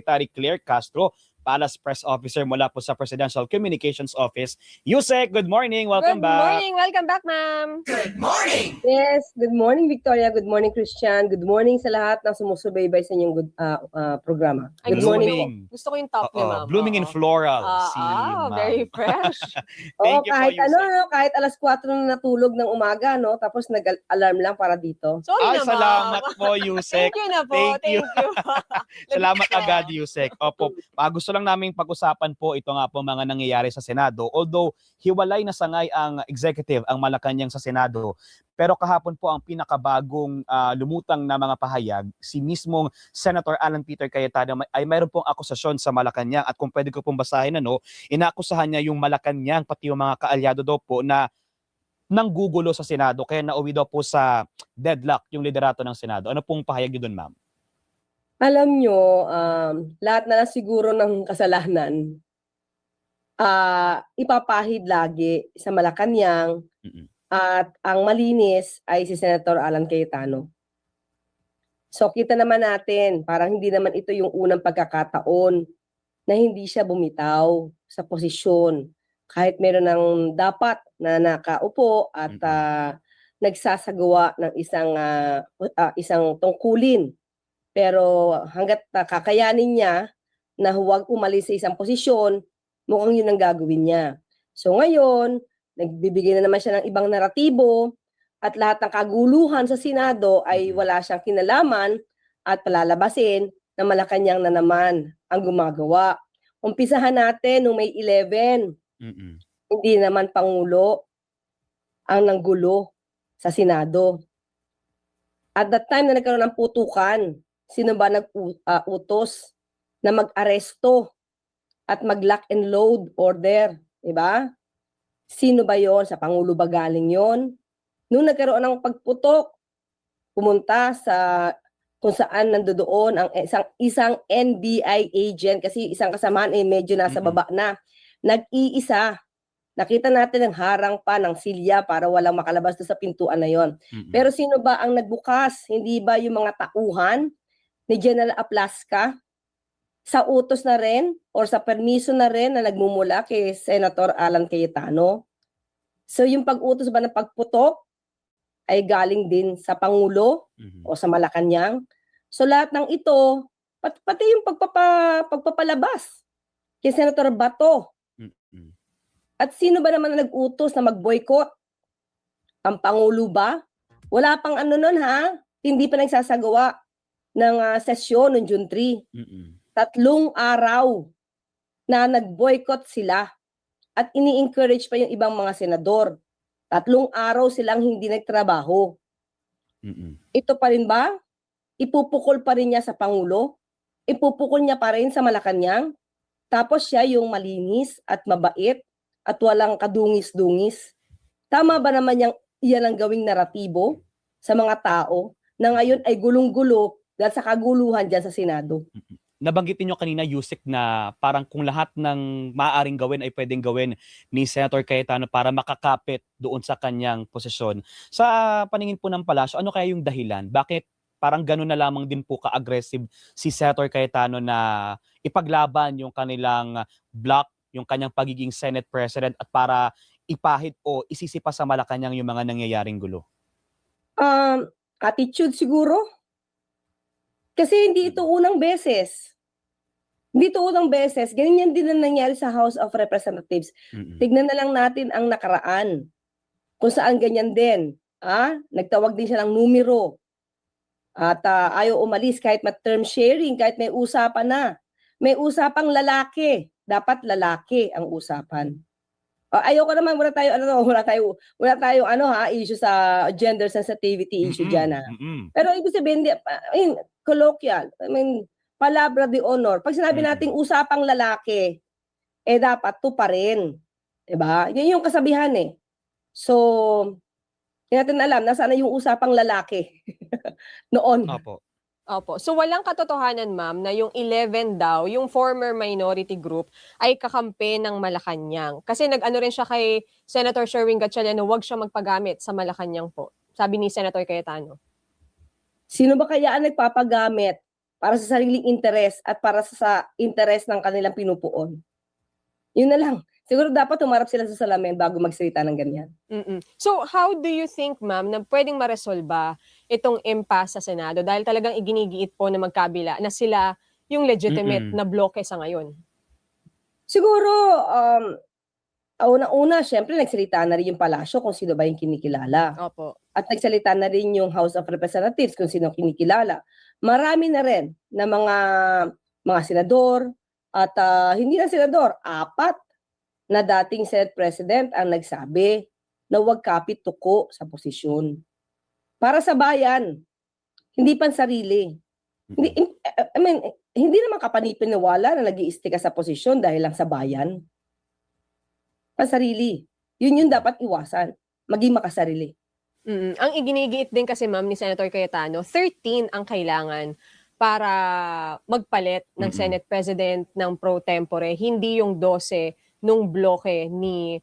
Secretary Claire Castro, Palace Press Officer mula po sa Presidential Communications Office. Yusek, good morning. Welcome back. Good morning. Welcome back, ma'am. Good morning! Yes, good morning Victoria, good morning Christian, good morning sa lahat ng sumusubaybay sa inyong programa. Ay, Good morning. Gusto ko yung top niya, ma'am. Blooming in floral. Si ma'am. Very fresh. Thank you po, kahit Yusek. kahit alas 4 na natulog ng umaga, no? Tapos nag-alarm lang para dito. Sorry Ay, na, ma'am. salamat po, Yusek. Thank you na po. Thank you. Salamat Nag- agad, Yusek. Opo, gusto lang naming pag-usapan po ito nga po mga nangyayari sa Senado. Although hiwalay na sangay ang executive, ang Malacanang sa Senado, pero kahapon po ang pinakabagong lumutang na mga pahayag, si mismong Senator Alan Peter Cayetano ay mayroon pong akusasyon sa Malacanang at kung pwede ko pong basahin, inaakusahan niya yung Malacanang pati yung mga kaalyado daw po na nanggugulo sa Senado kaya nauwi daw po sa deadlock yung liderato ng Senado. Ano pong pahayag niyo doon, ma'am? Alam nyo, lahat na lang siguro ng kasalanan, ipapahid lagi sa Malacanang, at ang malinis ay si Senator Alan Cayetano. So kita naman natin, parang hindi naman ito yung unang pagkakataon na hindi siya bumitaw sa posisyon. Kahit meron ng dapat na nakaupo at nagsasagawa ng isang tungkulin. Pero hanggat kakayanin niya na huwag umalis sa isang posisyon, mukhang yun ang gagawin niya. So ngayon, nagbibigay na naman siya ng ibang naratibo at lahat ng kaguluhan sa Senado ay wala siyang kinalaman at palalabasin na Malacanang na naman ang gumagawa. Umpisahan natin noong May 11, hindi naman Pangulo ang nanggulo sa Senado. At that time na nagkaroon ng putukan, sino ba nag-utos na mag-aresto at mag-lock and load order, diba? Sino ba yon? Sa Pangulo ba galing yon? Nung nagkaroon ng pagputok, pumunta sa kung saan nandoon ang isang NBI agent kasi isang kasamaan medyo nasa baba na. Nag-iisa. Nakita natin ang harang pa ng silya para walang makalabas sa pintuan na yon. Pero sino ba ang nagbukas? Hindi ba yung mga tauhan ni General Aplasca sa utos na rin or sa permiso na rin na nagmumula kay Senator Alan Cayetano? So yung pag-utos ba ng pagputok ay galing din sa Pangulo o sa Malacanang? So lahat ng ito, pati yung pagpapalabas kay Senator Bato. At sino ba naman na nag-utos na mag-boycott? Ang Pangulo ba? Wala pang nun ha? Hindi pa nagsasagawa ng sesyon noong June 3. 3 araw na nag-boycott sila at ini-encourage pa yung ibang mga senador. 3 araw silang hindi nagtrabaho. Ito pa rin ba? Ipupukol pa rin niya sa Pangulo? Ipupukol niya pa rin sa Malacanang? Tapos siya yung malinis at mabait at walang kadungis-dungis? Tama ba naman yan ang gawing naratibo sa mga tao na ngayon ay gulong-gulo dahil sa kaguluhan dyan sa Senado? Nabanggitin nyo kanina, Yusek, na parang kung lahat ng maaaring gawin ay pwedeng gawin ni Senator Cayetano para makakapit doon sa kanyang posisyon. Sa paningin po ng palasyo, ano kaya yung dahilan? Bakit parang gano'n na lamang din po ka-aggressive si Senator Cayetano na ipaglaban yung kanilang block, yung kanyang pagiging Senate President at para ipahid o isisipa sa Malacanang yung mga nangyayaring gulo? Attitude siguro. Kasi hindi ito unang beses. Hindi ito unang beses. Ganyan din ang nangyari sa House of Representatives. Tignan na lang natin ang nakaraan. Kung saan ganyan din. Nagtawag din siya ng numero. At ayaw umalis kahit term sharing, kahit may usapan na. May usapang lalaki. Dapat lalaki ang usapan. Ayoko naman, wala tayo issue sa gender sensitivity issue dyan. Pero ibig sabihin, colloquial, palabra de honor. Pag sinabi nating usapang lalaki, dapat to pa rin. Diba? Yan yung kasabihan eh. So, hindi natin alam, nasaan yung usapang lalaki noon. Opo. So walang katotohanan, ma'am, na yung 11 daw, yung former minority group, ay kakampi ng Malacanang. Kasi nag-ano rin siya kay Senator Sherwin Gatchalian na huwag siya magpagamit sa Malacanang po. Sabi ni Senator Cayetano. Sino ba kaya ang nagpapagamit para sa sariling interes at para sa interes ng kanilang pinupuon. Yun na lang. Siguro dapat humarap sila sa salamin bago magsalita ng ganyan. So how do you think, ma'am, na pwedeng maresolba itong impasse sa Senado dahil talagang iginigiit po na magkabila na sila yung legitimate na bloke sa ngayon? Siguro, una-una, syempre nagsalita na rin yung palasyo kung sino ba yung kinikilala. Opo. At nagsalita na rin yung House of Representatives kung sino kinikilala. Marami na rin na mga senador at hindi na senador, 4 na dating Senate President ang nagsabi na huwag kapit tuko sa posisyon. Para sa bayan, hindi pansarili. Hindi naman kapanipiniwala na nag-iisti ka sa posisyon dahil lang sa bayan. Pansarili. Yun yung dapat iwasan. Maging makasarili. Ang iginigiit din kasi, ma'am, ni Senator Cayetano, 13 ang kailangan para magpalit ng Senate President ng pro tempore, hindi yung 12 nung bloke ni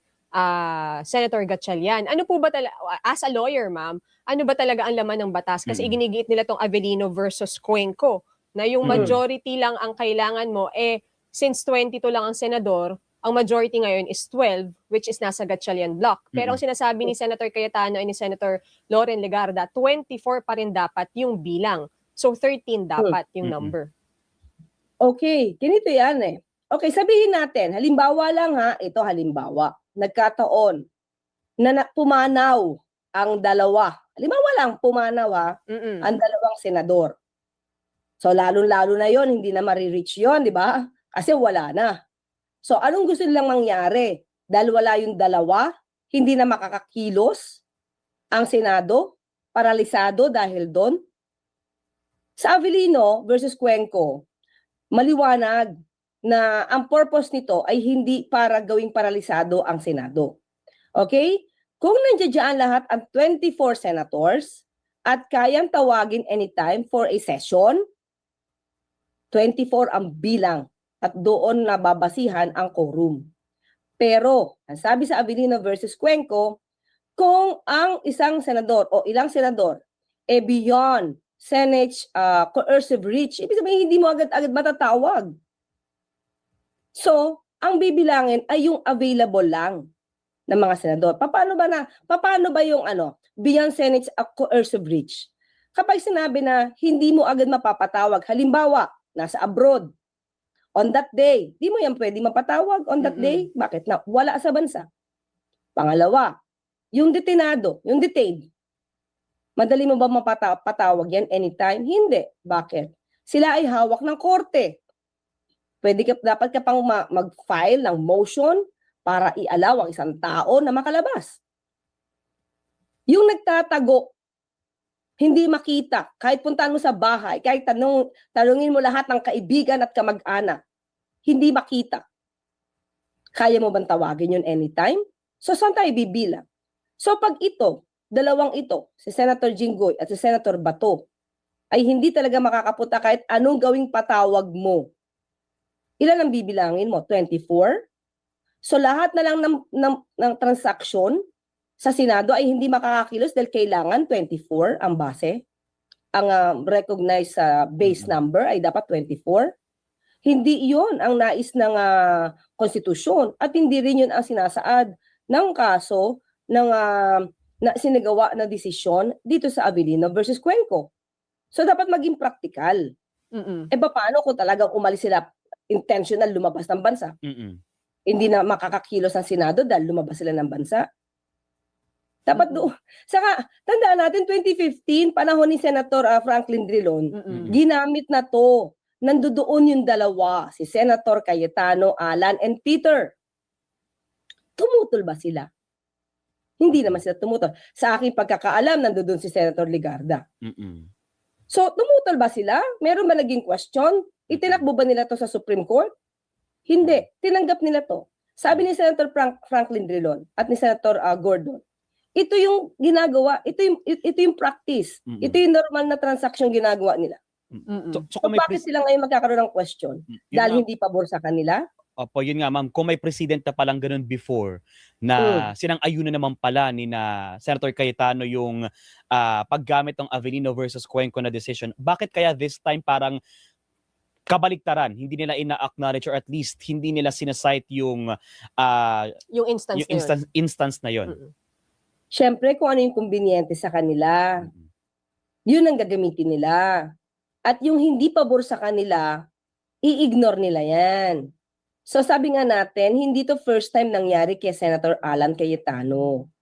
Senator Gatchalian. Ano po ba talaga, as a lawyer, ma'am, ano ba talaga ang laman ng batas? Kasi iginigiit nila tong Avellino versus Cuenco, na yung majority lang ang kailangan mo, since 22 lang ang senador, ang majority ngayon is 12, which is nasa Gatchalian block. Pero ang sinasabi ni Senator Cayetano ay ni Senator Loren Legarda, 24 pa rin dapat yung bilang. So 13 dapat yung number. Okay, ganito yan eh. Okay, sabihin natin, halimbawa lang ito halimbawa, nagkataon na pumanaw ang dalawa. Halimbawa lang, pumanaw ang dalawang senador. So lalo-lalo na yon, hindi na marireach yon, di ba? Kasi wala na. So anong gusto nilang mangyari? Dahil wala yung dalawa, hindi na makakakilos ang Senado, paralisado dahil doon. Sa Avellino versus Cuenco, maliwanag na ang purpose nito ay hindi para gawing paralisado ang Senado. Okay? Kung nandiyan lahat ang 24 senators at kayang tawagin anytime for a session, 24 ang bilang at doon nababasihan ang quorum. Pero, ang sabi sa Avellino versus Cuenco, kung ang isang senador o ilang senador beyond Senate coercive reach, ibig sabihin hindi mo agad-agad matatawag. So, ang bibilangin ay yung available lang ng mga senador. Paano ba yung beyond Senate coercive reach? Kapag sinabi na hindi mo agad mapapatawag, halimbawa, nasa abroad, on that day, di mo yan pwede mapatawag on that day. Bakit? Na wala sa bansa. Pangalawa, yung detenado, yung detained. Madali mo ba mapatawag yan anytime? Hindi. Bakit? Sila ay hawak ng korte. Dapat ka pang mag-file ng motion para i-allow ang isang tao na makalabas. Yung nagtatago, hindi makita, kahit puntahan mo sa bahay, kahit tanungin mo lahat ng kaibigan at kamag-anak, hindi makita. Kaya mo bang tawagin yun anytime? So, saan tayo bibilang? So, pag dalawang ito, si Senator Jinggoy at si Senator Bato, ay hindi talaga makakapunta kahit anong gawing patawag mo. Ilan ang bibilangin mo? 24? So, lahat na lang ng transaksyon sa Senado ay hindi makakakilos dahil kailangan 24 ang base. Ang recognized base number ay dapat 24. Hindi iyon ang nais ng konstitusyon at hindi rin yun ang sinasaad ng kaso ng na sinagawa na desisyon dito sa Avellino versus Cuenco. So dapat maging practical. Paano kung talagang umalis sila intentional lumabas ng bansa? Hindi na makakakilos ang Senado dahil lumabas sila ng bansa. Dapat doon. Saka, tandaan natin, 2015, panahon ni Senator Franklin Drilon, ginamit na to. Nandoon yung dalawa, si Senator Cayetano, Alan, and Peter. Tumutol ba sila? Hindi naman sila tumutol. Sa aking pagkakaalam, nandoon si Senator Legarda. So, tumutol ba sila? Meron ba naging question? Itinakbo ba nila to sa Supreme Court? Hindi. Tinanggap nila to. Sabi ni Senator Franklin Drilon at ni Senator Gordon, ito yung ginagawa, ito yung practice. Ito yung normal na transaction ginagawa nila. So bakit sila ngayon magkakaroon ng question? Dahil hindi pabor sa kanila? Opo, yun nga ma'am, kung may president na palang ganun before na sinang-ayunan naman pala ni na Senator Cayetano yung paggamit ng Avellino versus Cuenco na decision, bakit kaya this time parang kabaliktaran, hindi nila ina-acknowledge or at least hindi nila sinasite yung Yung instance na yun. instance na yun? Mm-mm. Siyempre, kung ano yung kumbinyente sa kanila, Mm-mm. yun ang gagamitin nila. At yung hindi pabor sa kanila, i-ignore nila yan. So sabi nga natin, hindi to first time nangyari kay Senator Alan Cayetano.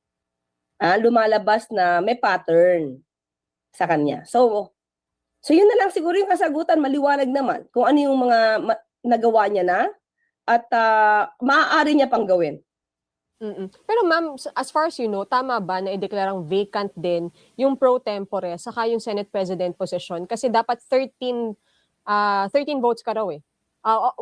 Lumalabas na may pattern sa kanya. So yun na lang siguro yung kasagutan, maliwanag naman kung ano yung mga nagawa niya na at maaari niya pang gawin. Pero ma'am, as far as you know, tama ba na ideklarang vacant din yung pro tempore saka yung Senate President position? Kasi dapat 13 votes ka raw eh.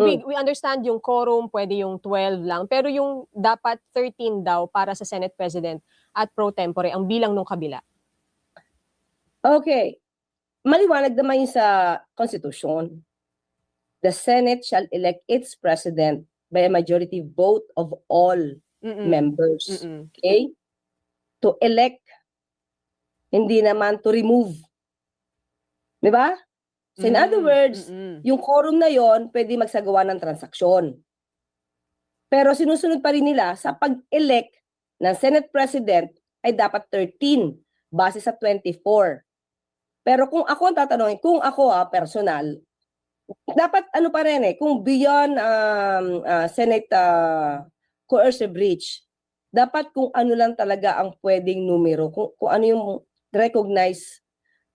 We understand yung quorum, pwede yung 12 lang. Pero yung dapat 13 daw para sa Senate President at pro tempore ang bilang nung kabila. Okay. Maliwanag naman yun sa Constitution. The Senate shall elect its president by a majority vote of all members. Okay? To elect, hindi naman to remove. Di ba? So in other words, yung quorum na yon pwede magsagawa ng transaksyon. Pero sinusunod pa rin nila sa pag-elect ng Senate President ay dapat 13 base sa 24. Pero kung ako ang tatanungin, kung ako personal, dapat ano pa rin kung beyond Senate coercive breach, dapat kung ano lang talaga ang pwedeng numero, kung ano yung recognized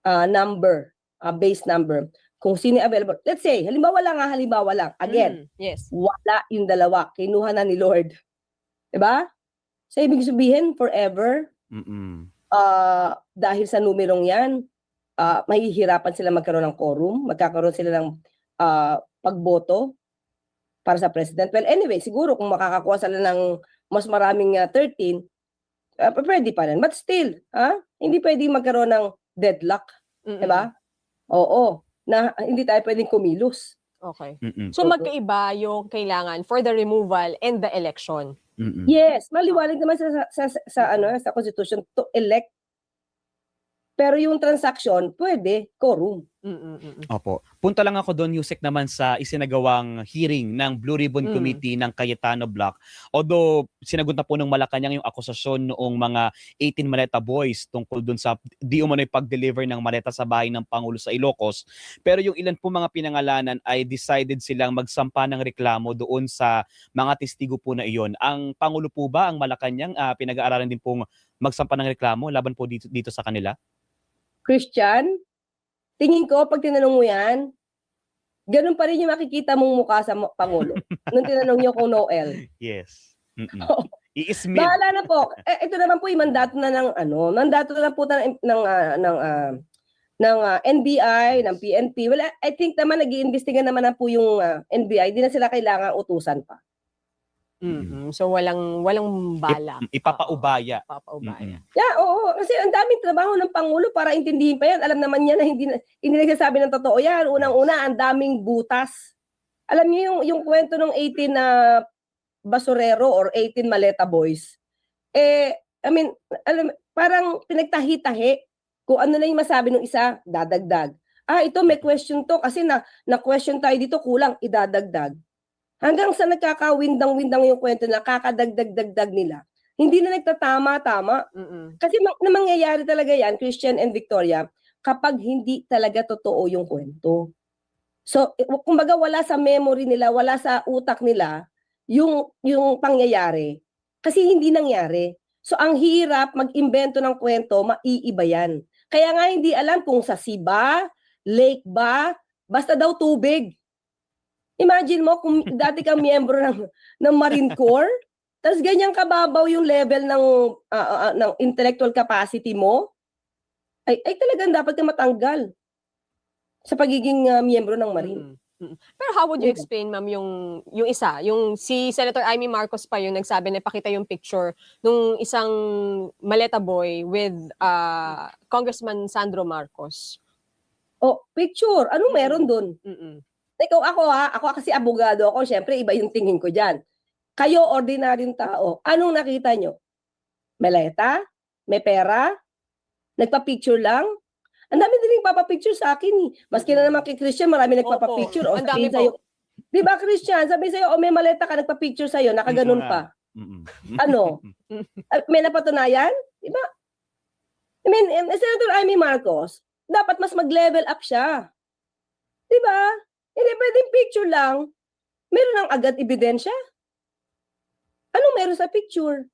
number, base number, kung sino available. Let's say, halimbawa lang. Again, yes. wala yung dalawa, kinuha na ni Lord. Diba? So, ibig sabihin, forever, dahil sa numerong yan, mahihirapan sila magkaroon ng quorum, magkakaroon sila ng pagboto para sa president. Well, anyway, siguro kung makakakuha sila ng mas maraming 13, pwede pa rin. But still, hindi pwede magkaroon ng deadlock. Diba? Oo. Na hindi tayo pwedeng kumilos. Okay. So magkaiba yung kailangan for the removal and the election. Yes, maliwanag naman sa Constitution to elect. Pero yung transaction, pwede, quorum. Opo. Punta lang ako doon, Yusek, naman sa isinagawang hearing ng Blue Ribbon Committee ng Cayetano Block. Although, sinagot na po ng Malacanang yung akusasyon noong mga 18 maleta boys tungkol doon sa di umano'y pag-deliver ng maleta sa bahay ng Pangulo sa Ilocos. Pero yung ilan po mga pinangalanan ay decided silang magsampa ng reklamo doon sa mga testigo po na iyon. Ang Pangulo po ba, ang Malacanang, pinag-aaralan din pong magsampa ng reklamo laban po dito sa kanila? Christian, tingin ko, pag tinanong mo yan, ganun pa rin yung makikita mong mukha sa Pangulo. Nung tinanong nyo kung Noel. Yes. I-ismid. Bahala na po. Ito naman po yung mandato na ng mandato na po ng NBI, ng PNP. Well, I think naman nag-iimbestiga naman na po yung NBI. Di na sila kailangan utusan pa. So walang bala. Ipapaubaya. Yeah, oo. Kasi ang daming trabaho ng Pangulo para intindihin pa yan. Alam naman niya na hindi nagsasabi ng totoo yan. Unang-una, ang daming butas. Alam niyo yung kwento ng 18 na basurero or 18 maleta boys. Parang pinagtahi-tahi. Kung ano lang yung masabi ng isa, dadagdag. Ito may question to kasi na-question tayo dito, kulang, idadagdag. Hanggang sa nagkakawindang-windang yung kwento na kakadagdag-dagdag nila. Hindi na nagtatama-tama. Kasi mangyayari talaga yan, Christian and Victoria, kapag hindi talaga totoo yung kwento. So, kumbaga wala sa memory nila, wala sa utak nila yung pangyayari. Kasi hindi nangyari. So, ang hirap mag-imbento ng kwento, maiiba yan. Kaya nga hindi alam kung sa sea ba, lake ba, basta daw tubig. Imagine mo kung dati kang miyembro ng Marine Corps, tapos ganyan kababaw yung level ng intellectual capacity mo, ay talagang dapat ka matanggal sa pagiging miyembro ng Marine. Pero how would you explain, ma'am, yung isa, yung si Senator Amy Marcos pa yung nagsabi na pakita yung picture nung isang maleta boy with Congressman Sandro Marcos? Picture. Anong meron doon? Ikaw ako kasi abogado ako, syempre iba yung tingin ko diyan. Kayo ordinaryong tao, anong nakita nyo? Maleta? May pera? Nagpa-picture lang? Ang dami din nagpapa-picture sa akin eh. Maski na naman kay Christian, marami nagpapa-picture. O Ang dami sabihin sa'yo, po. di ba Christian, sabihin sa'yo, may maleta ka, nagpa-picture sa'yo, nakaganon Mismo na. pa. Mm-mm. Ano? May napatunayan? Di ba? I mean, Senator Amy Marcos, dapat mas mag-level up siya. Di ba? Hindi pwedeng picture lang. Meron ng agad ebidensya. Ano meron sa picture?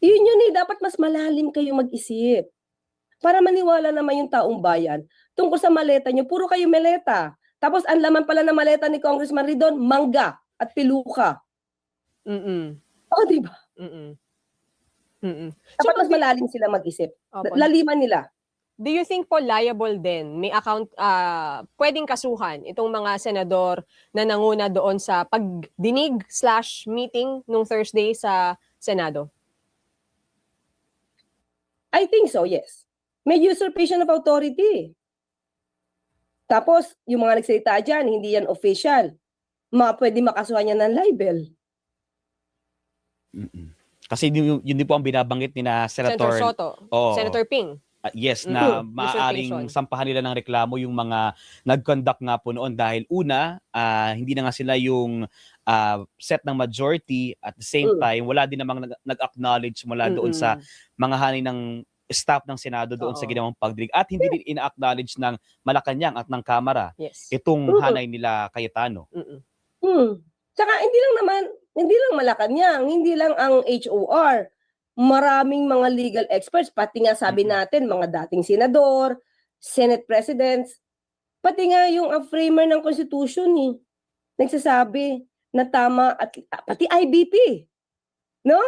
Yun eh, dapat mas malalim kayo mag-isip. Para maniwala naman yung taong bayan. Tungkol sa maleta nyo, puro kayo maleta. Tapos ang laman pala ng maleta ni Congressman Ridon, mangga at piluka. Mm-mm. O, di ba? Mm-mm. Mm-mm. Dapat So, mas malalim sila mag-isip. Opo. Laliman nila. Do you think po liable din, may account, pwedeng kasuhan itong mga senador na nanguna doon sa pagdinig/meeting nung Thursday sa Senado? I think so, yes. May usurpation of authority. Tapos, yung mga nagsalita dyan, hindi yan official. Pwede makasuhan yan ng libel. Mm-mm. Kasi yun din po ang binabanggit ni na Senator Senator, Soto, Oo. Senator Ping. Yes, na Usurpation. maaaring sampahan nila ng reklamo yung mga nag-conduct nga po noon dahil una, hindi na nga sila yung set ng majority, at the same time, wala din namang nag-acknowledge mula doon sa mga hanay ng staff ng Senado doon sa Oo. ginawang pagdinig, at hindi din ina-acknowledge ng Malacanang at ng Kamara Yes. itong hanay nila Cayetano. Tsaka hindi lang Malacanang, hindi lang ang HOR. Maraming mga legal experts, pati nga sabi natin, mga dating senador, Senate presidents, pati nga yung framer ng Constitution nagsasabi na tama, at pati IBP, no?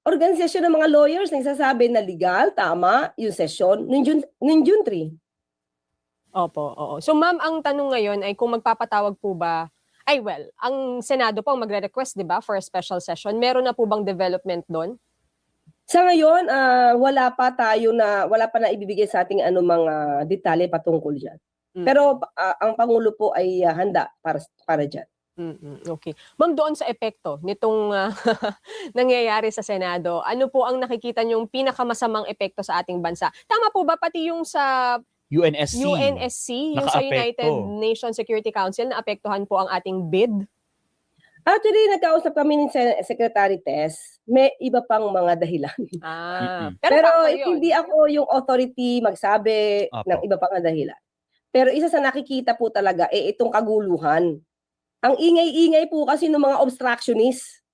Organisasyon ng mga lawyers nagsasabi na legal, tama yung session ng June 3. Opo, oo. So ma'am, ang tanong ngayon ay kung magpapatawag po ba, ang Senado po ang magre-request, di ba, for a special session. Meron na po bang development doon? Sa ngayon, wala pa na ibibigay sa ating mga detalye patungkol diyan. Pero ang Pangulo po ay handa para diyan. Okay. Ma'am, doon sa epekto nitong nangyayari sa Senado, ano po ang nakikita niyong pinakamasamang epekto sa ating bansa? Tama po ba pati yung sa UNSC, yung sa United nakaapekto. Nations Security Council, na apektuhan po ang ating bid? Actually, nagkausap kami ni Secretary Tess, may iba pang mga dahilan. Pero factor yun. Hindi ako yung authority magsabi ng iba pang dahilan. Pero isa sa nakikita po talaga, itong kaguluhan. Ang ingay-ingay po kasi ng mga obstructionists.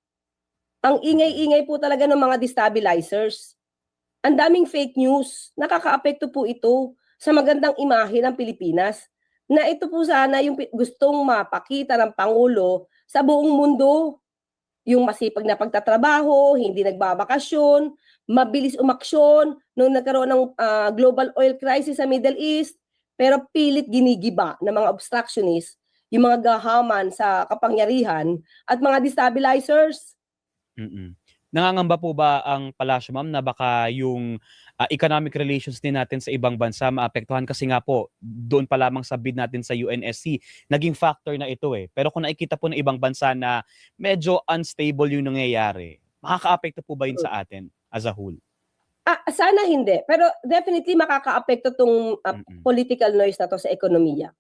Ang ingay-ingay po talaga ng mga destabilizers. Ang daming fake news. Nakakaapekto po ito sa magandang imahe ng Pilipinas. Na ito po sana yung gustong mapakita ng Pangulo sa buong mundo. Yung masipag na pagtatrabaho, hindi nagbabakasyon, mabilis umaksyon nung nagkaroon ng global oil crisis sa Middle East, pero pilit ginigiba ng mga obstructionists, yung mga gahaman sa kapangyarihan at mga destabilizers. Nangangamba po ba ang palasyo, ma'am, na baka yung economic relations din natin sa ibang bansa maapektuhan? Kasi nga po, doon pa lamang sa bid natin sa UNSC, naging factor na ito Pero kung nakikita po ng ibang bansa na medyo unstable yung nangyayari, makakaapekto po ba yun sa atin as a whole? Sana hindi. Pero definitely makakaapekto tong political noise na to sa ekonomiya.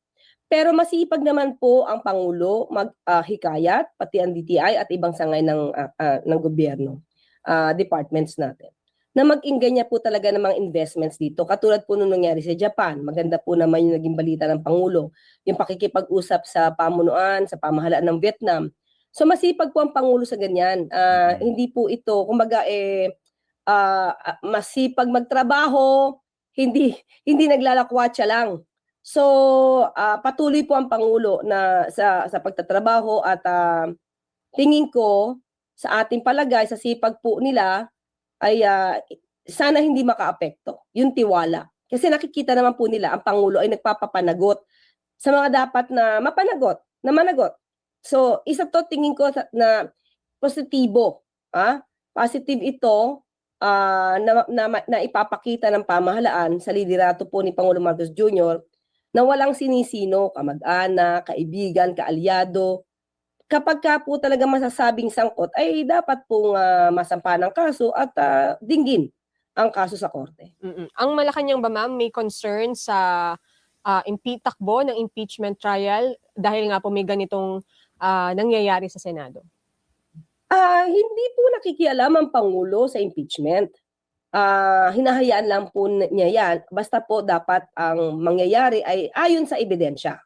Pero masipag naman po ang Pangulo maghikayat, pati ang DTI at ibang sangay ng gobyerno, departments natin, na mag-inganya po talaga ng mga investments dito. Katulad po nung nangyari sa Japan, maganda po naman yung naging balita ng Pangulo, yung pakikipag-usap sa pamunuan, sa pamahalaan ng Vietnam. So masipag po ang Pangulo sa ganyan. Hindi po ito, kumbaga masipag magtrabaho, hindi naglalakwatsa lang. So, patuloy po ang Pangulo na sa pagtatrabaho at tingin ko sa ating palagay, sa sipag po nila, ay sana hindi makaapekto yung tiwala. Kasi nakikita naman po nila ang Pangulo ay nagpapapanagot sa mga dapat na managot. So, isa to tingin ko na positibo. Positive ito na ipapakita ng pamahalaan sa liderato po ni Pangulo Marcos Jr. na walang sinisino, kamag-anak, kaibigan, kaalyado. Kapag ka po talaga masasabing sangkot, ay dapat pong masampa ng kaso at dinggin ang kaso sa korte. Ang Malacanang ba, ma'am, may concern sa takbo ng impeachment trial dahil nga po may ganitong nangyayari sa Senado? Hindi po nakikialam ang Pangulo sa impeachment. Hinahayaan lang po niya yan. Basta po dapat ang mangyayari ay ayon sa ebidensya.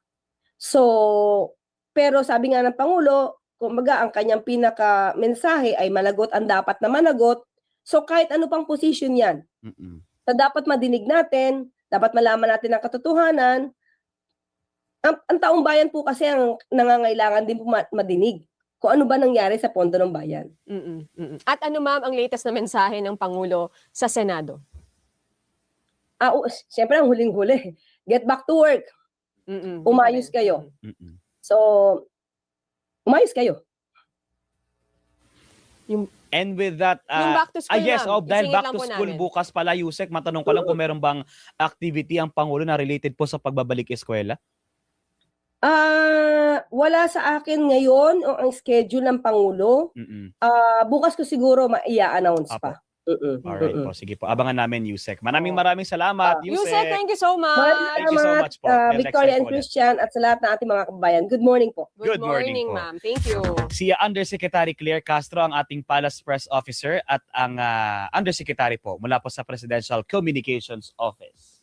So, pero sabi nga ng Pangulo, kumbaga ang kanyang pinaka-mensahe ay managot ang dapat na managot. So kahit ano pang position yan, na dapat madinig natin, dapat malaman natin ang katotohanan. Ang taong bayan po kasi ang nangangailangan din po madinig kung ano ba nangyari sa pondo ng bayan. At ano, ma'am, ang latest na mensahe ng Pangulo sa Senado? Siyempre ang huling-huli, get back to work. Umayos kayo. So, umayos kayo. And with that, Yung back to school, yes, ma'am, dahil isingit back lang to po school namin. bukas pala, Yusek, matanong ko lang kung meron bang activity ang Pangulo na related po sa pagbabalik eskwela? Wala sa akin ngayon ang schedule ng Pangulo. Bukas ko siguro maia-announce Apo. pa. Alright po, sige po. Abangan namin, Yusek. Maraming salamat, Yusek, Yusek. thank you so much. Thank you so much po. Till next Victoria time and po ulit. Christian at sa lahat ng ating mga kababayan. Good morning po. Good morning po. ma'am. Thank you. Si Undersecretary Claire Castro ang ating Palace Press Officer at ang Undersecretary po mula po sa Presidential Communications Office.